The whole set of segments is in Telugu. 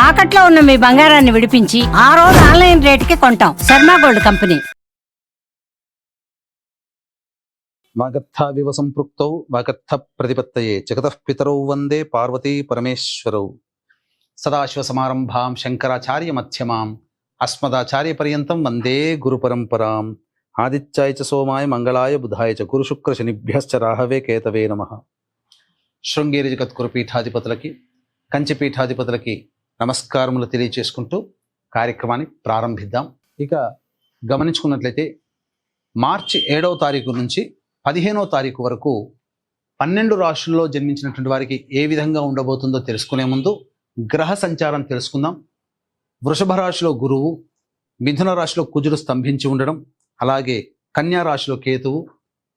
తాకట్లో ఉన్న మీ బంగారాన్ని విడిపించి ఆ రోజు ఆన్లైన్ రేటుకి కొంటాం. Sharma gold company. వాగర్థావివ సంపృక్తౌ వాగర్థ ప్రతిపత్తయే జగతః పితరౌ వందే పార్వతీ పరమేశ్వరౌ. సదాశివ సమారంభాం శంకరాచార్య మధ్యమాం అస్మదాచార్య పర్యంతం వందే గురు పరంపరాం. ఆదిత్యాయ చ సోమాయ మంగళాయ బుధాయ చ గురు శుక్ర శనిభ్యశ్చ రాహవే కేతవే నమః. శృంగేరి జగద్గురు పీఠాధిపతులకి కంచి పీఠాధిపతులకి నమస్కారములు తెలియచేసుకుంటూ కార్యక్రమాన్ని ప్రారంభిద్దాం. ఇక గమనించుకున్నట్లయితే మార్చి 7వ తారీఖు నుంచి 15వ తారీఖు వరకు 12 రాశుల్లో జన్మించినటువంటి వారికి ఏ విధంగా ఉండబోతుందో తెలుసుకునే ముందు గ్రహ సంచారం తెలుసుకుందాం. వృషభ రాశిలో గురువు, మిథున రాశిలో కుజుడు స్తంభించి ఉండడం, అలాగే కన్యా రాశిలో కేతువు,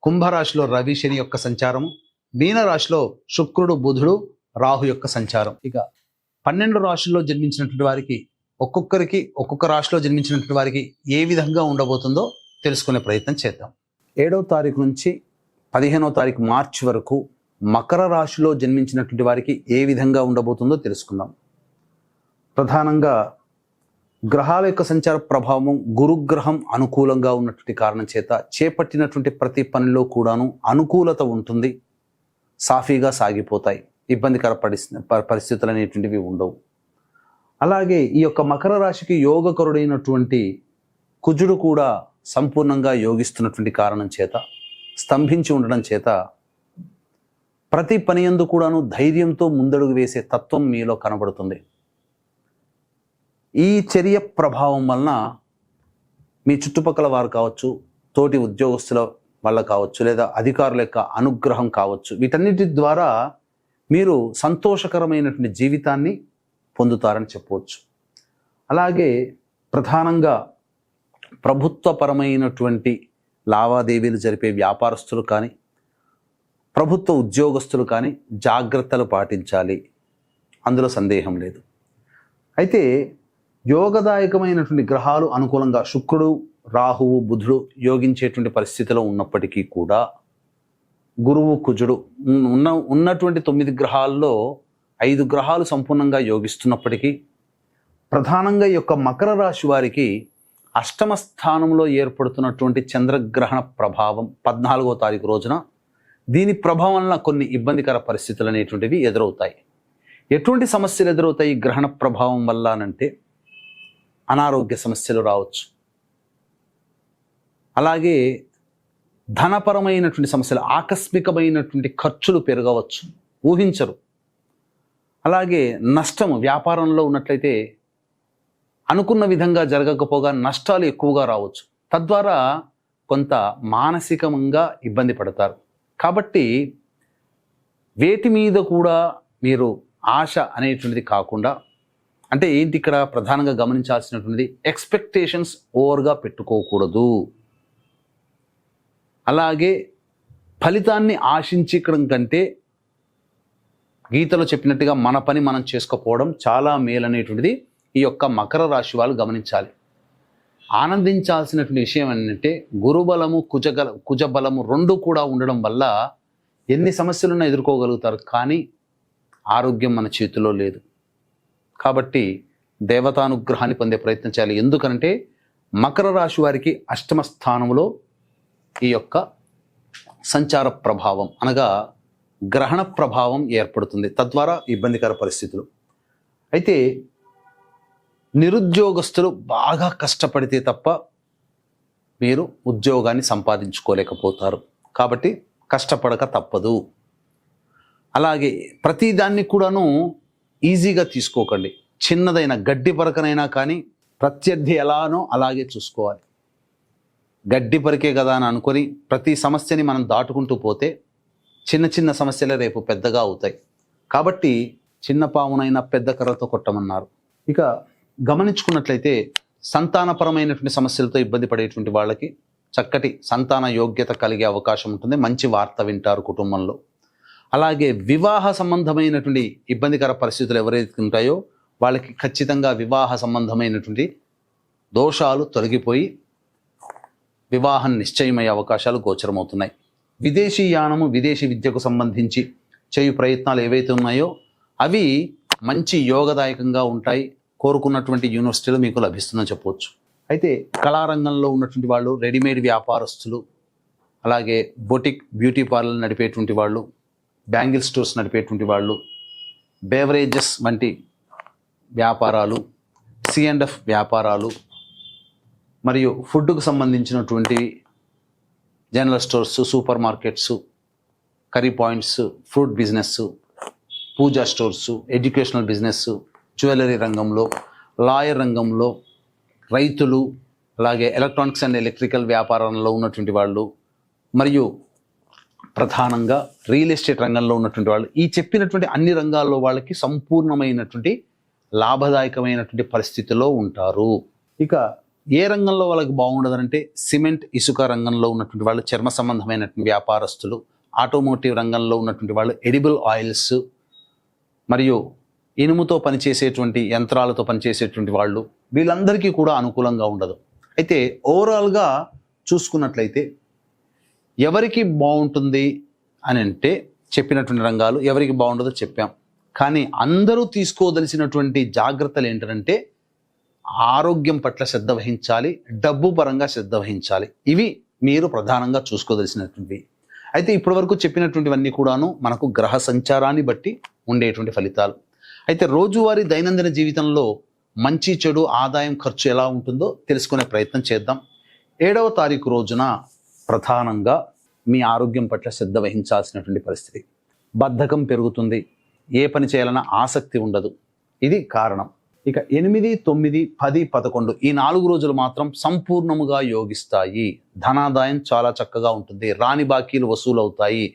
కుంభరాశిలో రవి శని యొక్క సంచారము, మీన రాశిలో శుక్రుడు బుధుడు రాహు యొక్క సంచారం. ఇక 12 రాశుల్లో జన్మించినటువంటి వారికి ఒక్కొక్క రాశిలో జన్మించినటువంటి వారికి ఏ విధంగా ఉండబోతుందో తెలుసుకునే ప్రయత్నం చేద్దాం. 7వ తారీఖు నుంచి 15వ తారీఖు మార్చి వరకు మకర రాశిలో జన్మించినటువంటి వారికి ఏ విధంగా ఉండబోతుందో తెలుసుకుందాం. ప్రధానంగా గ్రహాల యొక్క సంచార ప్రభావం, గురుగ్రహం అనుకూలంగా ఉన్నటువంటి కారణం చేత చేపట్టినటువంటి ప్రతి పనిలో కూడాను అనుకూలత ఉంటుంది, సాఫీగా సాగిపోతాయి, ఇబ్బందికర పరిస్థితులు అనేటువంటివి ఉండవు. అలాగే ఈ యొక్క మకర రాశికి యోగకరుడైనటువంటి కుజుడు కూడా సంపూర్ణంగా యోగిస్తున్నటువంటి కారణం చేత, స్తంభించి ఉండడం చేత ప్రతి పని యందు కూడాను ధైర్యంతో ముందడుగు వేసే తత్వం మీలో కనబడుతుంది. ఈ చర్య ప్రభావం వలన మీ చుట్టుపక్కల వారు కావచ్చు, తోటి ఉద్యోగస్తుల వల్ల కావచ్చు, లేదా అధికారుల యొక్క అనుగ్రహం కావచ్చు, వీటన్నిటి ద్వారా మీరు సంతోషకరమైనటువంటి జీవితాన్ని పొందుతారని చెప్పవచ్చు. అలాగే ప్రధానంగా ప్రభుత్వపరమైనటువంటి లావాదేవీలు జరిపే వ్యాపారస్తులు కానీ, ప్రభుత్వ ఉద్యోగస్తులు కానీ జాగ్రత్తలు పాటించాలి, అందులో సందేహం లేదు. అయితే యోగదాయకమైనటువంటి గ్రహాలు అనుకూలంగా శుక్రుడు, రాహువు, బుధుడు యోగించేటువంటి పరిస్థితిలో ఉన్నప్పటికీ కూడా గురువు, కుజుడు ఉన్నటువంటి 9 గ్రహాల్లో 5 గ్రహాలు సంపూర్ణంగా యోగిస్తున్నప్పటికీ ప్రధానంగా ఈ యొక్క మకర రాశి వారికి అష్టమ స్థానంలో ఏర్పడుతున్నటువంటి చంద్రగ్రహణ ప్రభావం 14వ తారీఖు రోజున, దీని ప్రభావం వలన కొన్ని ఇబ్బందికర పరిస్థితులు అనేటువంటివి ఎదురవుతాయి. ఎటువంటి సమస్యలు ఎదురవుతాయి గ్రహణ ప్రభావం వల్ల అంటే అనారోగ్య సమస్యలు రావచ్చు, అలాగే ధనపరమైనటువంటి సమస్యలు, ఆకస్మికమైనటువంటి ఖర్చులు పెరగవచ్చు, ఊహించరు. అలాగే నష్టము, వ్యాపారంలో ఉన్నట్లయితే అనుకున్న విధంగా జరగకపోగా నష్టాలు ఎక్కువగా రావచ్చు, తద్వారా కొంత మానసికంగా ఇబ్బంది పడతారు. కాబట్టి వేటి మీద కూడా మీరు ఆశ అనేటువంటిది కాకుండా, అంటే ఏంటి ఇక్కడ ప్రధానంగా గమనించాల్సినటువంటిది, ఎక్స్పెక్టేషన్స్ ఓవర్గా పెట్టుకోకూడదు. అలాగే ఫలితాన్ని ఆశించడం కంటే గీతలో చెప్పినట్టుగా మన పని మనం చేసుకోపోవడం చాలా మేలనేటువంటిది ఈ యొక్క మకర రాశి వాళ్ళు గమనించాలి. ఆనందించాల్సినటువంటి విషయం ఏంటంటే గురుబలము, కుజబలము రెండు కూడా ఉండడం వల్ల ఎన్ని సమస్యలున్నా ఎదుర్కోగలుగుతారు, కానీ ఆరోగ్యం మన చేతిలో లేదు. కాబట్టి దేవతానుగ్రహాన్ని పొందే ప్రయత్నం చేయాలి. ఎందుకంటే మకర రాశి వారికి అష్టమ స్థానంలో ఈ యొక్క సంచార ప్రభావం అనగా గ్రహణ ప్రభావం ఏర్పడుతుంది, తద్వారా ఇబ్బందికర పరిస్థితులు. అయితే నిరుద్యోగస్తులు బాగా కష్టపడితే తప్ప మీరు ఉద్యోగాన్ని సంపాదించుకోలేకపోతారు, కాబట్టి కష్టపడక తప్పదు. అలాగే ప్రతిదాన్ని కూడాను ఈజీగా తీసుకోకండి. చిన్నదైన గడ్డి పరకనైనా కానీ ప్రత్యర్థి ఎలానో అలాగే చూసుకోవాలి. గడ్డి పరికే కదా అని అనుకొని ప్రతి సమస్యని మనం దాటుకుంటూ పోతే చిన్న చిన్న సమస్యలే రేపు పెద్దగా అవుతాయి. కాబట్టి చిన్న పామునైనా పెద్ద కర్రతో కొట్టమన్నారు. ఇక గమనించుకున్నట్లయితే సంతానపరమైనటువంటి సమస్యలతో ఇబ్బంది పడేటువంటి వాళ్ళకి చక్కటి సంతాన యోగ్యత కలిగే అవకాశం ఉంటుంది, మంచి వార్త వింటారు కుటుంబంలో. అలాగే వివాహ సంబంధమైనటువంటి ఇబ్బందికర పరిస్థితులు ఎవరైతే ఉంటాయో వాళ్ళకి ఖచ్చితంగా వివాహ సంబంధమైనటువంటి దోషాలు తొలగిపోయి వివాహం నిశ్చయమయ్యే అవకాశాలు గోచరమవుతున్నాయి. విదేశీ యానము, విదేశీ విద్యకు సంబంధించి చేయు ప్రయత్నాలు ఏవైతే ఉన్నాయో అవి మంచి యోగదాయకంగా ఉంటాయి. కోరుకున్నటువంటి యూనివర్సిటీలో మీకు లభిస్తుందని చెప్పవచ్చు. అయితే కళారంగంలో ఉన్నటువంటి వాళ్ళు, రెడీమేడ్ వ్యాపారస్తులు, అలాగే బొటిక్ బ్యూటీ పార్లర్ నడిపేటువంటి వాళ్ళు, బ్యాంగిల్ స్టోర్స్ నడిపేటువంటి వాళ్ళు, బేవరేజెస్ వంటి వ్యాపారాలు, C&F వ్యాపారాలు, మరియు ఫుడ్కు సంబంధించినటువంటి general stores, super markets, curry points, fruit business, puja stores, educational business, jewellery రంగంలో, లాయర్ రంగంలో, రైతులు, అలాగే ఎలక్ట్రానిక్స్ అండ్ ఎలక్ట్రికల్ వ్యాపారంలో ఉన్నటువంటి వాళ్ళు, మరియు ప్రధానంగా రియల్ ఎస్టేట్ రంగంలో ఉన్నటువంటి వాళ్ళు, ఈ చెప్పినటువంటి అన్ని రంగాల్లో వాళ్ళకి సంపూర్ణమైనటువంటి లాభదాయకమైనటువంటి పరిస్థితిలో ఉంటారు. ఇక ఏ రంగంలో వాళ్ళకి బాగుండదంటే సిమెంట్, ఇసుక రంగంలో ఉన్నటువంటి వాళ్ళు, చర్మ సంబంధమైనటువంటి వ్యాపారస్తులు, ఆటోమోటివ్ రంగంలో ఉన్నటువంటి వాళ్ళు, ఎడిబుల్ ఆయిల్స్ మరియు ఇనుముతో పనిచేసేటువంటి యంత్రాలతో పనిచేసేటువంటి వాళ్ళు, వీళ్ళందరికీ కూడా అనుకూలంగా ఉండదు. అయితే ఓవరాల్గా చూసుకున్నట్లయితే ఎవరికి బాగుంటుంది అని అంటే చెప్పినటువంటి రంగాలు ఎవరికి బాగుండదో చెప్పాం. కానీ అందరూ తీసుకోదలిసినటువంటి జాగ్రత్తలు ఏంటంటే ఆరోగ్యం పట్ల శ్రద్ధ వహించాలి, డబ్బు పరంగా శ్రద్ధ వహించాలి. ఇవి మీరు ప్రధానంగా చూసుకోదలిసినటువంటి. అయితే ఇప్పటివరకు చెప్పినటువంటివన్నీ కూడాను మనకు గ్రహ సంచారాన్ని బట్టి ఉండేటువంటి ఫలితాలు. అయితే రోజువారీ దైనందిన జీవితంలో మంచి చెడు, ఆదాయం, ఖర్చు ఎలా ఉంటుందో తెలుసుకునే ప్రయత్నం చేద్దాం. 7వ తారీఖు రోజున ప్రధానంగా మీ ఆరోగ్యం పట్ల శ్రద్ధ వహించాల్సినటువంటి పరిస్థితి. బద్ధకం పెరుగుతుంది, ఏ పని చేయాలన్నా ఆసక్తి ఉండదు. ఇది కారణం. ఇక 8, 9, 10, 11 ఈ 4 రోజులు మాత్రం సంపూర్ణముగా యోగిస్తాయి. ధనాదాయం చాలా చక్కగా ఉంటుంది, రాని బాకీలు వసూలు అవుతాయి.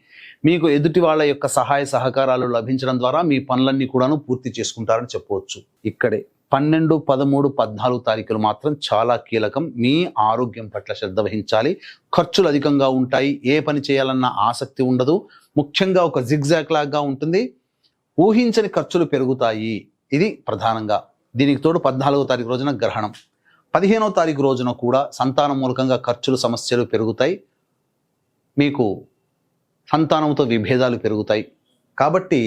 మీకు ఎదుటి వాళ్ళ యొక్క సహాయ సహకారాలు లభించడం ద్వారా మీ పనులన్నీ కూడాను పూర్తి చేసుకుంటారని చెప్పవచ్చు. ఇక్కడే 12, 13, 14 తారీఖులు మాత్రం చాలా కీలకం. మీ ఆరోగ్యం పట్ల శ్రద్ధ వహించాలి. ఖర్చులు అధికంగా ఉంటాయి, ఏ పని చేయాలన్న ఆసక్తి ఉండదు. ముఖ్యంగా ఒక జిగ్జాగ్ లాగా ఉంటుంది, ఊహించని ఖర్చులు పెరుగుతాయి. ఇది ప్రధానంగా. దీనికి తోడు 14వ తారీఖు రోజున గ్రహణం. 15వ తారీఖు రోజున కూడా సంతానం మూలకంగా ఖర్చులు, సమస్యలు పెరుగుతాయి. మీకు సంతానంతో విభేదాలు పెరుగుతాయి. కాబట్టి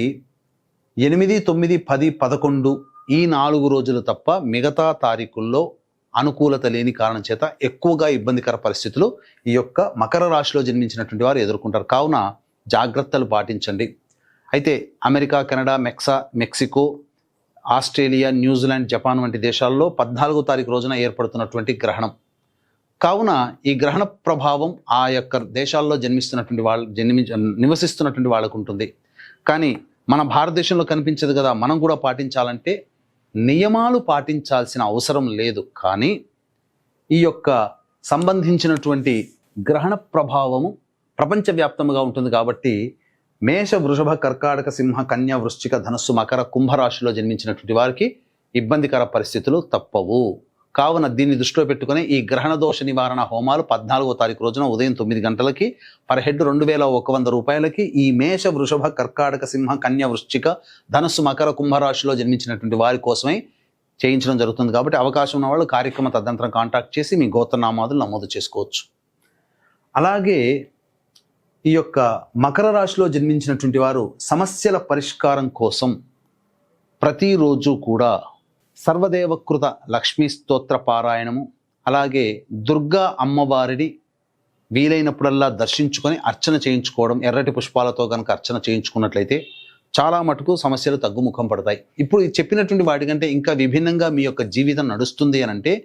8, 9, 10, 11 ఈ 4 రోజులు తప్ప మిగతా తారీఖుల్లో అనుకూలత లేని కారణం చేత ఎక్కువగా ఇబ్బందికర పరిస్థితులు ఈ యొక్క మకర రాశిలో జన్మించినటువంటి వారు ఎదుర్కొంటారు. కావున జాగ్రత్తలు పాటించండి. అయితే America, Canada, Mexico, Australia, New Zealand, Japan వంటి దేశాల్లో 14వ తారీఖు రోజున ఏర్పడుతున్నటువంటి గ్రహణం. కావున ఈ గ్రహణ ప్రభావం ఆ యొక్క దేశాల్లో జన్మిస్తున్నటువంటి వాళ్ళు నివసిస్తున్నటువంటి వాళ్ళకు ఉంటుంది. కానీ మన భారతదేశంలో కనిపించదు కదా. మనం కూడా పాటించాలంటే నియమాలు పాటించాల్సిన అవసరం లేదు. కానీ ఈ యొక్క సంబంధించినటువంటి గ్రహణ ప్రభావము ప్రపంచవ్యాప్తంగా ఉంటుంది. కాబట్టి మేష, వృషభ, కర్కాటక, సింహ, కన్య, వృశ్చిక, ధనస్సు, మకర, కుంభరాశిలో జన్మించినటువంటి వారికి ఇబ్బందికర పరిస్థితులు తప్పవు. కావున దీన్ని దృష్టిలో పెట్టుకుని ఈ గ్రహణ దోష నివారణ హోమాలు 14వ తారీఖు రోజున ఉదయం 9 గంటలకి పర్ హెడ్ 2100 రూపాయలకి ఈ మేష, వృషభ, కర్కాటక, సింహ, కన్య, వృశ్చిక, ధనస్సు, మకర, కుంభరాశిలో జన్మించినటువంటి వారి కోసమై చేయించడం జరుగుతుంది. కాబట్టి అవకాశం ఉన్న వాళ్ళు కార్యక్రమ తదనంతరం కాంటాక్ట్ చేసి మీ గోత్రనామాదులు నమోదు చేసుకోవచ్చు. అలాగే ఈ యొక్క మకర రాశిలో జన్మించినటువంటి వారు సమస్యల పరిష్కారం కోసం ప్రతిరోజు కూడా సర్వదేవకృత లక్ష్మీ స్తోత్ర పారాయణము, అలాగే దుర్గా అమ్మవారిని వీలైనప్పుడల్లా దర్శించుకొని అర్చన చేయించుకోవడం, ఎర్రటి పుష్పాలతో కనుక అర్చన చేయించుకున్నట్లయితే చాలా మటుకు సమస్యలు తగ్గుముఖం పడతాయి. ఇప్పుడు చెప్పినటువంటి వాటికంటే ఇంకా విభిన్నంగా మీ యొక్క జీవితం నడుస్తుంది అని అంటే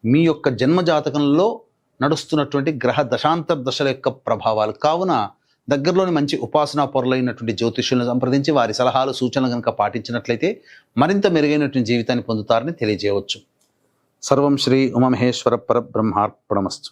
మీ యొక్క జన్మజాతకంలో నడుస్తున్నటువంటి గ్రహ దశాంతర దశల యొక్క ప్రభావాలు. కావున దగ్గరలోని మంచి ఉపాసనా పొరలైనటువంటి జ్యోతిష్యులను సంప్రదించి వారి సలహాలు, సూచనలు కనుక పాటించినట్లయితే మరింత మెరుగైనటువంటి జీవితాన్ని పొందుతారని తెలియజేయవచ్చు. సర్వం శ్రీ ఉమామహేశ్వర పరబ్రహ్మార్పణమస్తు.